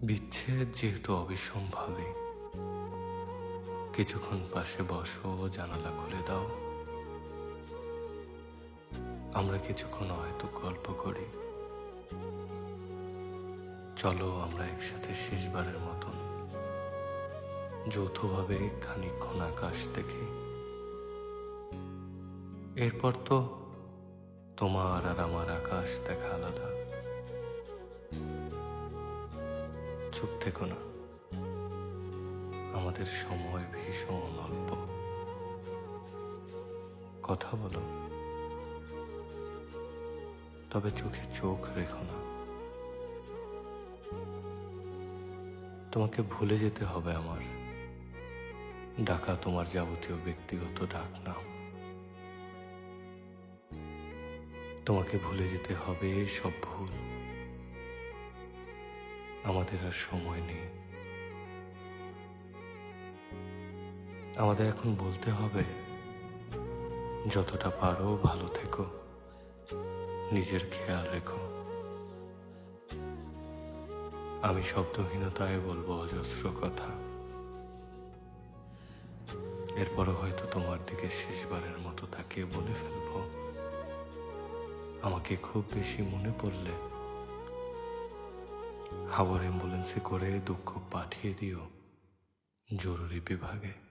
বিচ্ছেদ যেহেতু অবিসম্ভাবী, কিছুক্ষণ পাশে বসো, জানালা খুলে দাও। আমরা কিছুক্ষণ হয়তো গল্প করি। চলো আমরা একসাথে শেষবারের মতন যৌথভাবে খানিকক্ষণ আকাশ দেখি। এরপর তো তোমার আর আমার আকাশ দেখা আলাদা। চুপ থেকো না, আমাদের সময় ভীষণ অল্প। কথা বলো, তবে চোখে চোখ রেখো না। তোমাকে ভুলে যেতে হবে আমার, ডাকা তোমার যাবতীয় ব্যক্তিগত ডাক নাম। তোমাকে ভুলে যেতে হবে সব ভুল। আমাদের আর সময় নেই। আমাদের এখন বলতে হবে, যতটা পারো ভালো থেকো, নিজের খেয়াল রেখো। আমি শব্দহীনতায় বলবো অজস্র কথা। এরপরও হয়তো তোমার দিকে শেষবারের মতো তাকিয়ে বলে ফেলবো, আমাকে খুব বেশি মনে পড়লে হাওয়ার অ্যাম্বুলেন্সে করে দুঃখ পাঠিয়ে দিও জরুরি বিভাগে।